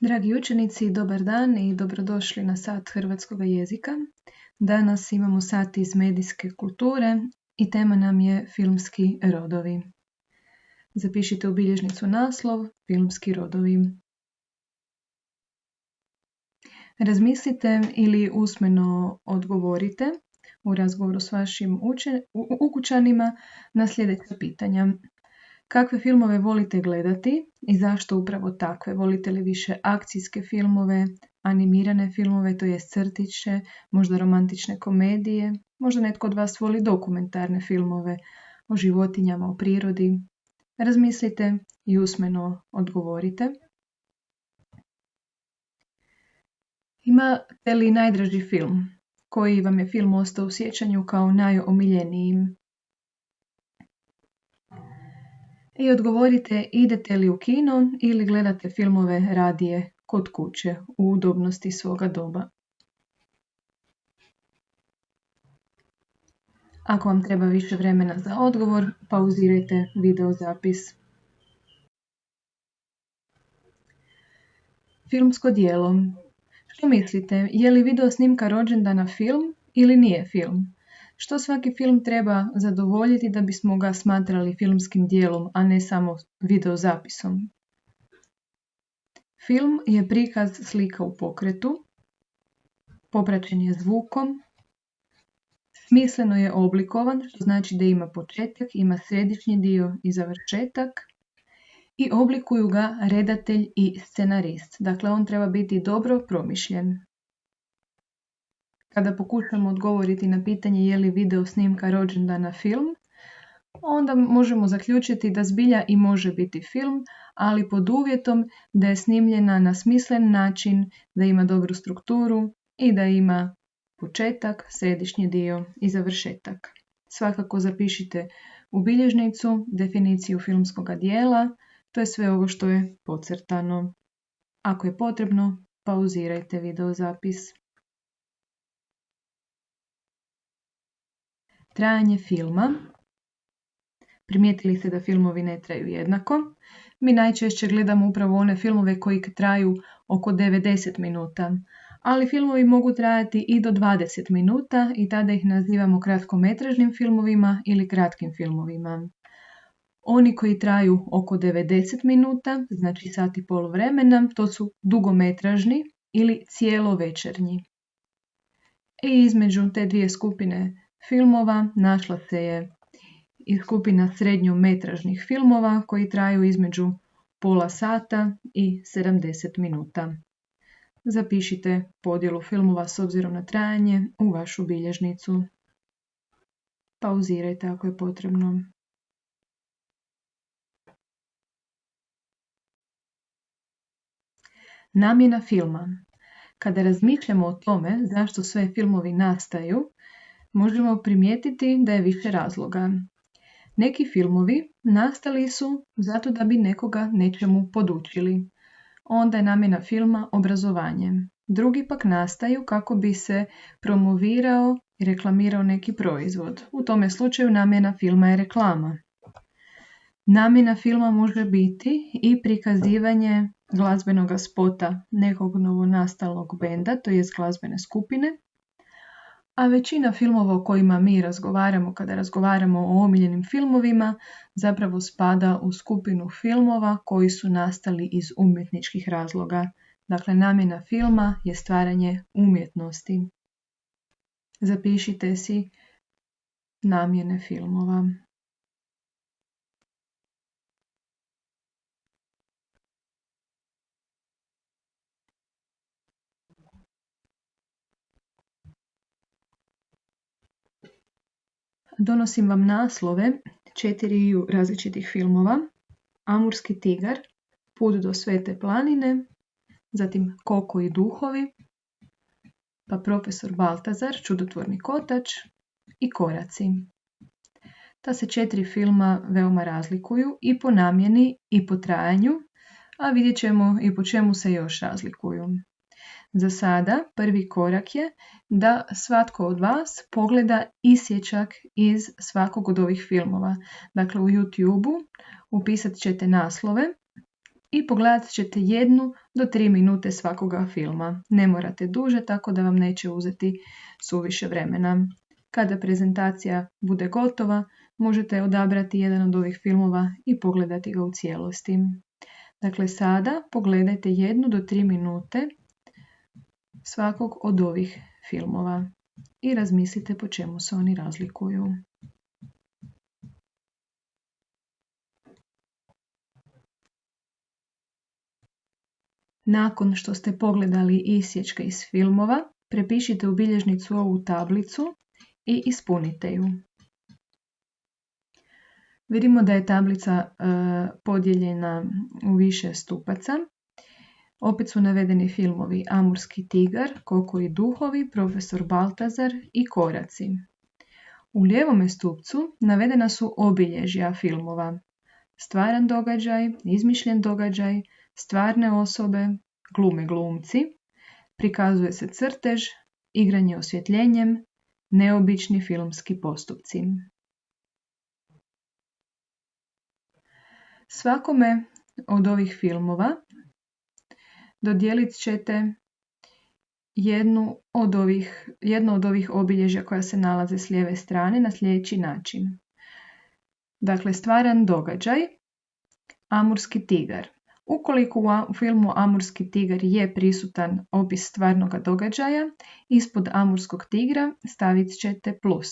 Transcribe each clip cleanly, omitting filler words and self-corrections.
Dragi učenici, dobar dan i dobrodošli na sat hrvatskog jezika. Danas imamo sat iz medijske kulture i tema nam je filmski rodovi. Zapišite u bilježnicu naslov filmski rodovi. Razmislite ili usmeno odgovorite u razgovoru s vašim ukućanima na sljedeća pitanja. Kakve filmove volite gledati i zašto upravo takve? Volite li više akcijske filmove, animirane filmove, to jest crtiće, možda romantične komedije? Možda netko od vas voli dokumentarne filmove o životinjama, o prirodi? Razmislite i usmeno odgovorite. Imate li najdraži film? Koji vam je film ostao u sjećanju kao najomiljeniji? I odgovorite idete li u kino ili gledate filmove radije kod kuće u udobnosti svoga doba. Ako vam treba više vremena za odgovor, pauzirajte video zapis. Filmsko djelo. Što mislite, je li video snimka rođendana film ili nije film? Što svaki film treba zadovoljiti da bismo ga smatrali filmskim djelom, a ne samo videozapisom? Film je prikaz slika u pokretu, popraćen je zvukom, smisleno je oblikovan, što znači da ima početak, ima središnji dio i završetak, i oblikuju ga redatelj i scenarist. Dakle, on treba biti dobro promišljen. Kada pokušamo odgovoriti na pitanje je li video snimka rođendana film, onda možemo zaključiti da zbilja i može biti film, ali pod uvjetom da je snimljena na smislen način, da ima dobru strukturu i da ima početak, središnji dio i završetak. Svakako zapišite u bilježnicu definiciju filmskog djela, to je sve ovo što je podcrtano. Ako je potrebno, pauzirajte video zapis. Trajanje filma. Primijetili ste da filmovi ne traju jednako. Mi najčešće gledamo upravo one filmove koji traju oko 90 minuta, ali filmovi mogu trajati i do 20 minuta i tada ih nazivamo kratkometražnim filmovima ili kratkim filmovima. Oni koji traju oko 90 minuta, znači sat i pol vremena, to su dugometražni ili cijelovečernji. I između te dvije skupine filmova našla se je i skupina srednjometražnih filmova koji traju između pola sata i 70 minuta. Zapišite podjelu filmova s obzirom na trajanje u vašu bilježnicu. Pauzirajte ako je potrebno. Namjena filma. Kada razmišljamo o tome zašto sve filmovi nastaju, možemo primijetiti da je više razloga. Neki filmovi nastali su zato da bi nekoga nečemu podučili. Onda je namjena filma obrazovanje. Drugi pak nastaju kako bi se promovirao i reklamirao neki proizvod. U tome slučaju namjena filma je reklama. Namjena filma može biti i prikazivanje glazbenog spota nekog novonastalog benda, to jest glazbene skupine, a većina filmova o kojima mi razgovaramo kada razgovaramo o omiljenim filmovima zapravo spada u skupinu filmova koji su nastali iz umjetničkih razloga. Dakle, namjena filma je stvaranje umjetnosti. Zapišite si namjene filmova. Donosim vam naslove 4 različitih filmova. Amurski tigar, Put do svete planine, zatim Koko i duhovi, pa Profesor Baltazar, Čudotvorni kotač i Koraci. Ta se 4 filma veoma razlikuju i po namjeni i po trajanju, a vidjet ćemo i po čemu se još razlikuju. Za sada prvi korak je da svatko od vas pogleda isječak iz svakog od ovih filmova. Dakle, u YouTube-u upisat ćete naslove i pogledat ćete 1 do 3 minute svakoga filma. Ne morate duže, tako da vam neće uzeti suviše vremena. Kada prezentacija bude gotova, možete odabrati jedan od ovih filmova i pogledati ga u cijelosti. Dakle, sada pogledajte 1 do 3 minute svakog od ovih filmova i razmislite po čemu se oni razlikuju. Nakon što ste pogledali isječke iz filmova, prepišite u bilježnicu ovu tablicu i ispunite ju. Vidimo da je tablica podijeljena u više stupaca. Opet su navedeni filmovi Amurski tigar, Koko i duhovi, Profesor Baltazar i Koraci. U lijevome stupcu navedena su obilježja filmova. Stvaran događaj, izmišljen događaj, stvarne osobe, glume glumci, prikazuje se crtež, igranje osvjetljenjem, neobični filmski postupci. Svakome od ovih filmova dodijelit ćete jedno od ovih obilježja koja se nalaze s lijeve strane na sljedeći način. Dakle, stvaran događaj, Amurski tigar. Ukoliko u filmu Amurski tigar je prisutan opis stvarnog događaja, ispod Amurskog tigra stavit ćete plus.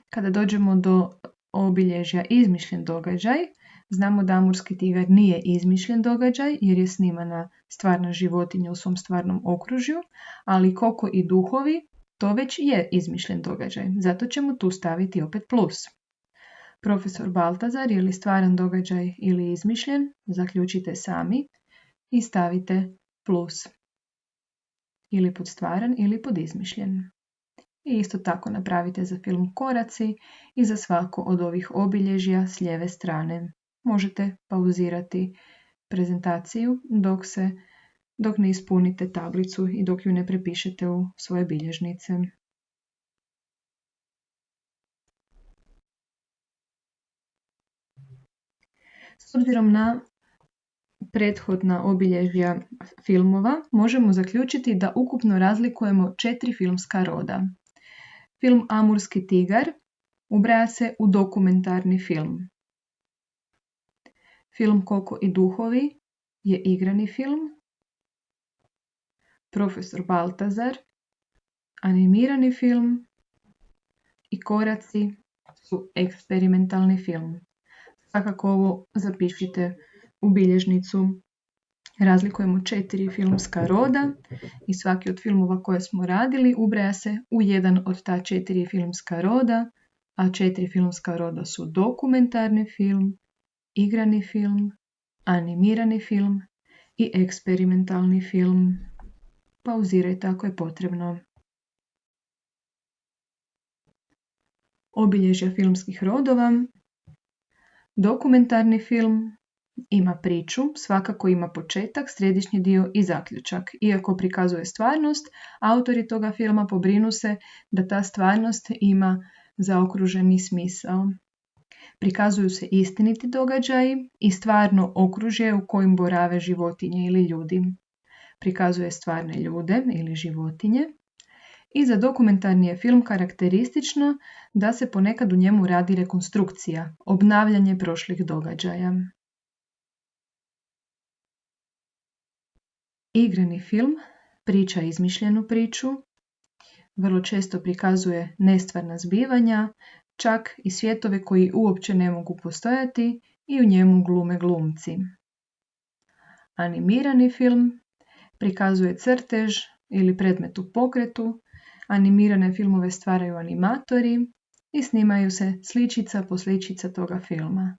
Kada dođemo do obilježja izmišljen događaj, znamo da Amurski tigar nije izmišljen događaj jer je snimana stvarna životinja u svom stvarnom okružju, ali Koko i duhovi to već je izmišljen događaj, zato ćemo tu staviti opet plus. Profesor Baltazar je li stvaran događaj ili izmišljen, zaključite sami i stavite plus. Ili pod stvaran ili pod izmišljen. I isto tako napravite za film Koraci i za svako od ovih obilježja s lijeve strane. Možete pauzirati prezentaciju dok ne ispunite tablicu i dok ju ne prepišete u svoje bilježnice. S obzirom na prethodna obilježja filmova, možemo zaključiti da ukupno razlikujemo 4 filmska roda. Film Amurski tigar ubraja se u dokumentarni film. Film Koko i duhovi je igrani film. Profesor Baltazar, animirani film i Koraci su eksperimentalni film. Svakako ovo zapišite u bilježnicu. Razlikujemo 4 filmska roda i svaki od filmova koje smo radili ubraja se u jedan od ta 4 filmska roda, a 4 filmska roda su dokumentarni film, igrani film, animirani film i eksperimentalni film. Pauzirajte ako je potrebno. Obilježja filmskih rodova. Dokumentarni film ima priču, svakako ima početak, središnji dio i zaključak. Iako prikazuje stvarnost, autori toga filma pobrinu se da ta stvarnost ima zaokruženi smisao. Prikazuju se istiniti događaji i stvarno okružje u kojim borave životinje ili ljudi. Prikazuje stvarne ljude ili životinje. I za dokumentarni je film karakteristično da se ponekad u njemu radi rekonstrukcija, obnavljanje prošlih događaja. Igrani film priča izmišljenu priču, vrlo često prikazuje nestvarna zbivanja, čak i svjetove koji uopće ne mogu postojati i u njemu glume glumci. Animirani film prikazuje crtež ili predmet u pokretu, animirane filmove stvaraju animatori i snimaju se sličica po sličica toga filma.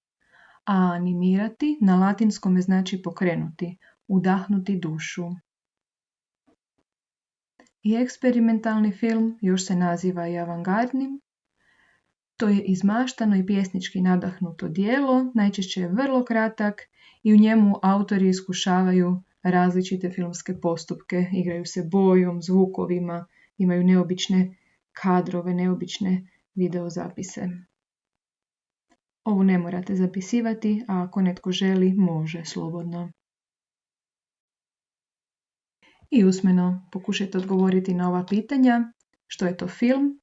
A animirati na latinskome znači pokrenuti, udahnuti dušu. I eksperimentalni film još se naziva i avangardnim. To je izmaštano i pjesnički nadahnuto djelo, najčešće je vrlo kratak i u njemu autori iskušavaju različite filmske postupke, igraju se bojom, zvukovima, imaju neobične kadrove, neobične videozapise. Ovo ne morate zapisivati, a ako netko želi, može slobodno. I usmeno pokušajte odgovoriti na ova pitanja. Što je to film?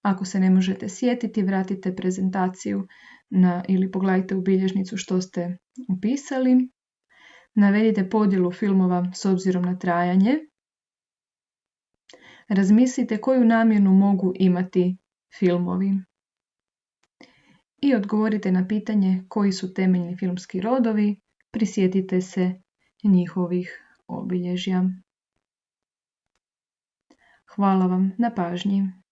Ako se ne možete sjetiti, vratite prezentaciju ili pogledajte u bilježnicu što ste upisali. Navedite podjelu filmova s obzirom na trajanje. Razmislite koju namjenu mogu imati filmovi. I odgovorite na pitanje koji su temeljni filmski rodovi. Prisjetite se njihovih obilježja. Hvala vam na pažnji.